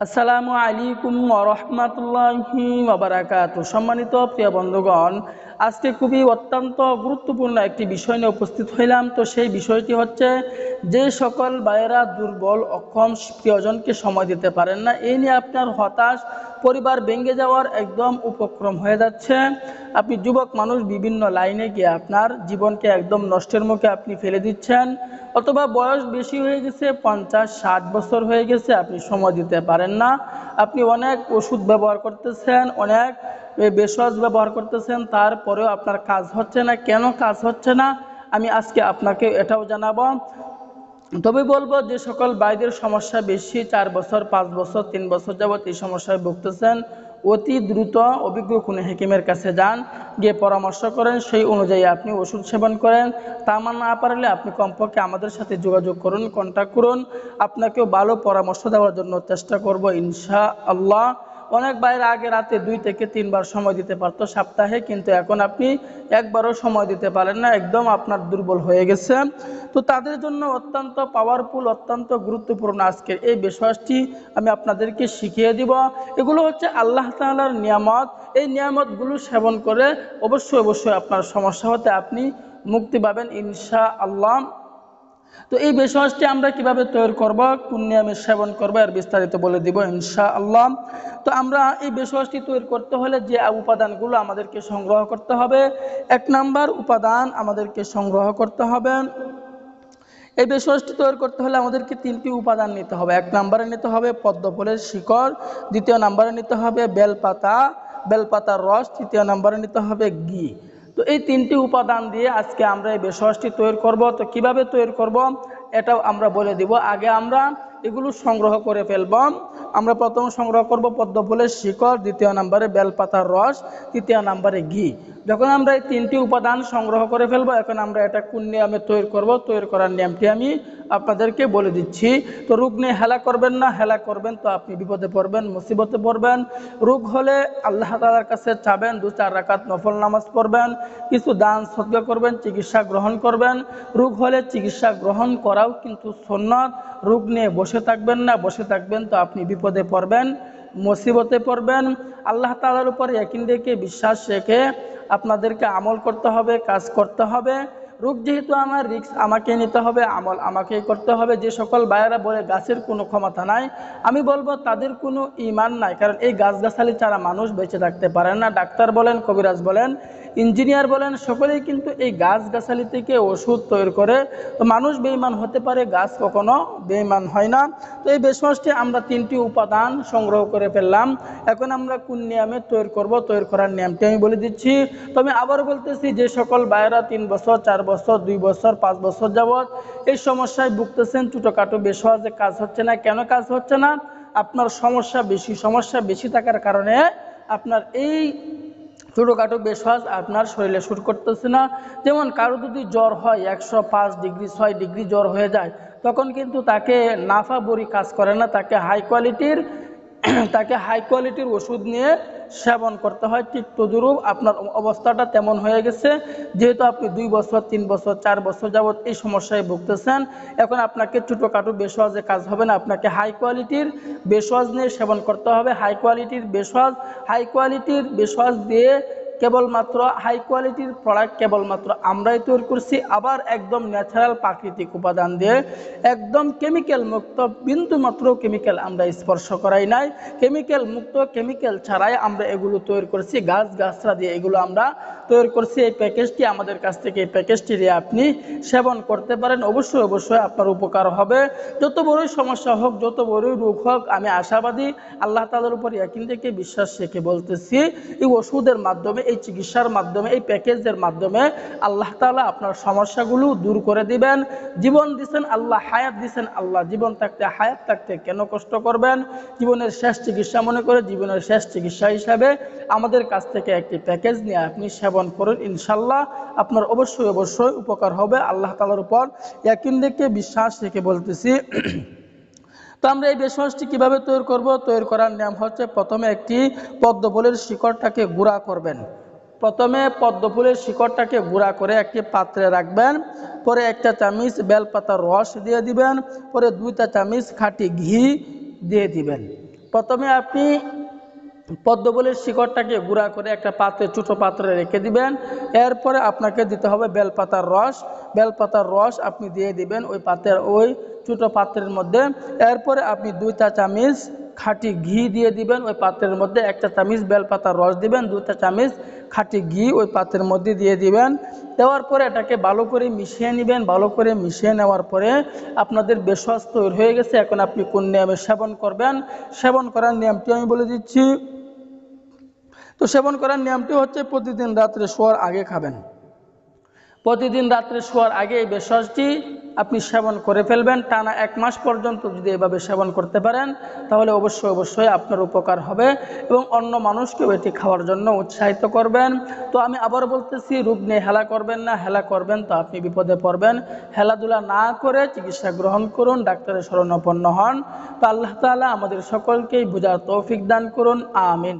আসসালামু আলাইকুম ওয়া রাহমাতুল্লাহি ওয়া বারাকাতুহু। সম্মানিত প্রিয় বন্ধুগণ, আজকে খুবই অত্যন্ত গুরুত্বপূর্ণ একটি বিষয় নিয়ে উপস্থিত হইলাম। তো সেই বিষয়টি হচ্ছে, যে সকল ভাইয়েরা দুর্বল অক্ষম প্রিয়জনকে সময় দিতে পারেন না, এই নিয়ে আপনার হতাশ, পরিবার ভেঙে যাওয়ার একদম উপক্রম হয়ে যাচ্ছে। আপনি যুবক মানুষ, বিভিন্ন লাইনে গিয়ে আপনার জীবনকে একদম নষ্টের মুখে আপনি ফেলে দিচ্ছেন, অথবা বয়স বেশি হয়ে গেছে, 50-60 বছর হয়ে গেছে, আপনি সময় দিতে পারেন না। আপনি অনেক ওষুধ ব্যবহার করতেছেন, অনেক ভেষজ ব্যবহার করতেছেন, তারপরেও আপনার কাজ হচ্ছে না। কেন কাজ হচ্ছে না, আমি আজকে আপনাকে এটাও জানাবো। তবে বলবো, যে সকল ভাইদের সমস্যা বেশি, 4 বছর 5 বছর 3 বছর যাবত এই সমস্যায় ভুগতেছেন, অতি দ্রুত অভিজ্ঞ কোনো হেকিমের কাছে যান, গিয়ে পরামর্শ করেন, সেই অনুযায়ী আপনি ওষুধ সেবন করেন। তা না পারলে আপনি কমপক্ষে আমাদের সাথে যোগাযোগ করুন, কন্ট্যাক্ট করুন, আপনাকেও ভালো পরামর্শ দেওয়ার জন্য চেষ্টা করব ইনশাআল্লাহ। অনেক ভাইয়ের আগে রাতে 2 থেকে 3 বার সময় দিতে পারতো সপ্তাহে, কিন্তু এখন আপনি একবারও সময় দিতে পারেন না, একদম আপনার দুর্বল হয়ে গেছে। তো তাদের জন্য অত্যন্ত পাওয়ারফুল, অত্যন্ত গুরুত্বপূর্ণ আজকের এই বিষয়টি আমি আপনাদেরকে শিখিয়ে দিব। এগুলো হচ্ছে আল্লাহ তাআলার নিয়ামত। এই নিয়ামতগুলো সেবন করে অবশ্যই আপনার সমস্যা হতে আপনি মুক্তি পাবেন ইনশাআল্লাহ। তো এই ভেষজটি আমরা কিভাবে তৈরি করব, কোন নিয়মে সেবন করব, এর বিস্তারিত বলে দিব ইনশাআল্লাহ। তো আমরা এই ভেষজটি তৈরি করতে হলে যে উপাদানগুলো আমাদেরকে সংগ্রহ করতে হবে, 1 নাম্বার উপাদান আমাদেরকে সংগ্রহ করতে হবে। এই ভেষজটি তৈরি করতে হলে আমাদেরকে 3টি উপাদান নিতে হবে। 1 নম্বরে নিতে হবে পদ্মফুলের শিকড়, 2য় নম্বরে নিতে হবে বেলপাতার রস, 3য় নম্বরে নিতে হবে ঘি। তো এই 3টি উপাদান দিয়ে আজকে আমরা এই ভেষজটি তৈরি করব। তো কিভাবে তৈরি করব এটাও আমরা বলে দিব। আগে আমরা এগুলো সংগ্রহ করে ফেলব। আমরা প্রথম সংগ্রহ করব পদ্মফুলের শিকড়, 2য় নম্বরে বেলপাতার রস, 3য় নম্বরে ঘি। যখন আমরা এই 3টি উপাদান সংগ্রহ করে ফেলবো, এখন আমরা এটা কোন নিয়মে তৈরি করব, তৈরি করার নিয়মটি আমি আপনাদেরকে বলে দিচ্ছি। তো রোগ নিয়ে হেলা করবেন না, হেলা করবেন তো আপনি বিপদে পড়বেন, মুসিবতে পড়বেন। রোগ হলে আল্লাহ তাআলার কাছে চাবেন, 2-4 রাকাত নফল নামাজ পড়বেন, কিছু দান সদকা করবেন, চিকিৎসা গ্রহণ করবেন। রোগ হলে চিকিৎসা গ্রহণ করাও কিন্তু সুন্নাত। রোগ নিয়ে বসে থাকবেন না, বসে থাকবেন তো আপনি বিপদে পড়বেন, মুসিবতে পড়বেন। আল্লাহ তাআলার উপর ইয়াকিন রেখে, বিশ্বাস রেখে আপনাদেরকে আমল করতে হবে, কাজ করতে হবে। রোগ যেহেতু আমার, রিস্ক আমাকে নিতে হবে, আমল আমাকেই করতে হবে। যে সকল ভাইয়েরা বলে গাছের কোনো ক্ষমতা নাই, আমি বলবো তাদের কোনো ঈমান নাই। কারণ এই গাছগাছালি ছাড়া মানুষ বেঁচে থাকতে পারে না। ডাক্তার বলেন, কবিরাজ বলেন, ইঞ্জিনিয়ার বলেন, সকলেই কিন্তু এই গাছগাছালি থেকে ওষুধ তৈরি করে। তো মানুষ বেঈমান হতে পারে, গাছ কখনো বেঈমান হয় না। তো এই ভেষজটি আমরা 3টি উপাদান সংগ্রহ করে ফেললাম। এখন আমরা কোন নিয়মে তৈরি করব, তৈরি করার নিয়মটি আমি বলে দিচ্ছি। তো আমি আবার বলতেছি, যে সকল ভাইয়েরা 3 বছর 4 বছর 2 বছর 5 বছর যাবৎ এই সমস্যায় ভুগতেছেন, ছোটোখাটো ভেষজে কাজ হচ্ছে না, কেন কাজ হচ্ছে না? আপনার সমস্যা বেশি থাকার কারণে আপনার এই ছোটোখাটো ভেষজ আপনার শরীরে শুট করতেছে না। যেমন কারো যদি জ্বর হয়, 105 ডিগ্রি 6 ডিগ্রি জ্বর হয়ে যায়, তখন কিন্তু তাকে নাফা বড়ি কাজ করে না, তাকে হাই কোয়ালিটির ওষুধ নিয়ে সেবন করতে হয়। ঠিক তদ্রূপ আপনার অবস্থাটা তেমন হয়ে গেছে। যেহেতু আপনি 2 বছর 3 বছর 4 বছর যাবৎ এই সমস্যায় ভুগতেছেন, এখন আপনাকে ছোটোখাটো ভেষজে কাজ হবে না, আপনাকে হাই কোয়ালিটির ভেষজ নিয়ে সেবন করতে হবে। হাই কোয়ালিটির ভেষজ দিয়ে কেবলমাত্র হাই কোয়ালিটির প্রোডাক্ট কেবলমাত্র আমরাই তৈরি করছি, আবার একদম ন্যাচারাল প্রাকৃতিক উপাদান দিয়ে, একদম কেমিক্যাল মুক্ত, বিন্দুমাত্র কেমিক্যাল আমরা স্পর্শ করাই নাই। কেমিক্যাল মুক্ত, কেমিক্যাল ছাড়াই আমরা এগুলো তৈরি করছি, গাছগাছরা দিয়ে এগুলো আমরা তৈরি করছি। এই প্যাকেজটি আমাদের কাছ থেকে, এই প্যাকেজটি দিয়ে আপনি সেবন করতে পারেন। অবশ্যই আপনার উপকার হবে। যত বড়ই সমস্যা হোক, যত বড়ই রোগ হোক, আমি আশাবাদী, আল্লাহ তাআলার উপর ইয়াকিন থেকে বিশ্বাস রেখে বলতেছি, এই ওষুধের মাধ্যমে, এই চিকিৎসার মাধ্যমে, এই প্যাকেজের মাধ্যমে আল্লাহ তাআলা আপনার সমস্যাগুলো দূর করে দিবেন। জীবন দিচ্ছেন আল্লাহ, হায়াত দিচ্ছেন আল্লাহ, জীবন থাকতে হায়াত থাকতে কেন কষ্ট করবেন? জীবনের শেষ চিকিৎসা মনে করে, জীবনের শেষ চিকিৎসা হিসাবে আমাদের কাছ থেকে একটি প্যাকেজ নিয়ে আপনি সেবন করুন, ইনশাল্লাহ আপনার অবশ্যই উপকার হবে। আল্লাহ তাআলার উপর ইয়াকিন রেখে, বিশ্বাস রেখে বলতেছি। তো আমরা এই ভেষজটি কীভাবে তৈরি করব? তৈরি করার নিয়ম হচ্ছে, প্রথমে একটি পদ্মফুলের শিকড়টাকে গুঁড়া করবেন। প্রথমে পদ্মফুলের শিকড়টাকে গুঁড়া করে একটি পাত্রে রাখবেন। পরে 1 চা চামচ বেলপাতার রস দিয়ে দিবেন। পরে 2 চা চামচ খাঁটি ঘি দিয়ে দিবেন। প্রথমে আপনি পদ্মফুলের শিকড়টাকে গুঁড়া করে একটা পাত্রে, ছোটো পাত্রে রেখে দিবেন। এরপরে আপনাকে দিতে হবে বেলপাতার রস। বেলপাতার রস আপনি দিয়ে দিবেন ওই পাত্রের, ওই ছোটো পাত্রের মধ্যে। এরপরে আপনি 2 চা চামচ খাঁটি ঘি দিয়ে দিবেন ওই পাত্রের মধ্যে। 1 চা চামচ বেলপাতার রস দিবেন, 2 চা চামচ খাঁটি ঘি ওই পাত্রের মধ্যে দিয়ে দিবেন। দেওয়ার পরে এটাকে ভালো করে মিশিয়ে নেবেন। ভালো করে মিশিয়ে নেওয়ার পরে আপনাদের ভেষজ তৈরি হয়ে গেছে। এখন আপনি কোন নিয়মে সেবন করবেন, সেবন করার নিয়মটি আমি বলে দিচ্ছি। তো সেবন করার নিয়মটি হচ্ছে প্রতিদিন রাত্রে শোয়ার আগে খাবেন। প্রতিদিন রাত্রে শোয়ার আগে এই ভেষজটি আপনি সেবন করে ফেলবেন। টানা 1 মাস পর্যন্ত যদি এভাবে সেবন করতে পারেন তাহলে অবশ্যই আপনার উপকার হবে এবং অন্য মানুষকেও এটি খাওয়ার জন্য উৎসাহিত করবেন। তো আমি আবার বলতেছি, রোগ নিয়ে হেলা করবেন না। হেলা করবেন তো আপনি বিপদে পড়বেন। হেলাধুলা না করে চিকিৎসা গ্রহণ করুন, ডাক্তারের শরণাপন্ন হন। তো আল্লাহ তাআলা আমাদের সকলকেই বুঝার তৌফিক দান করুন। আমিন।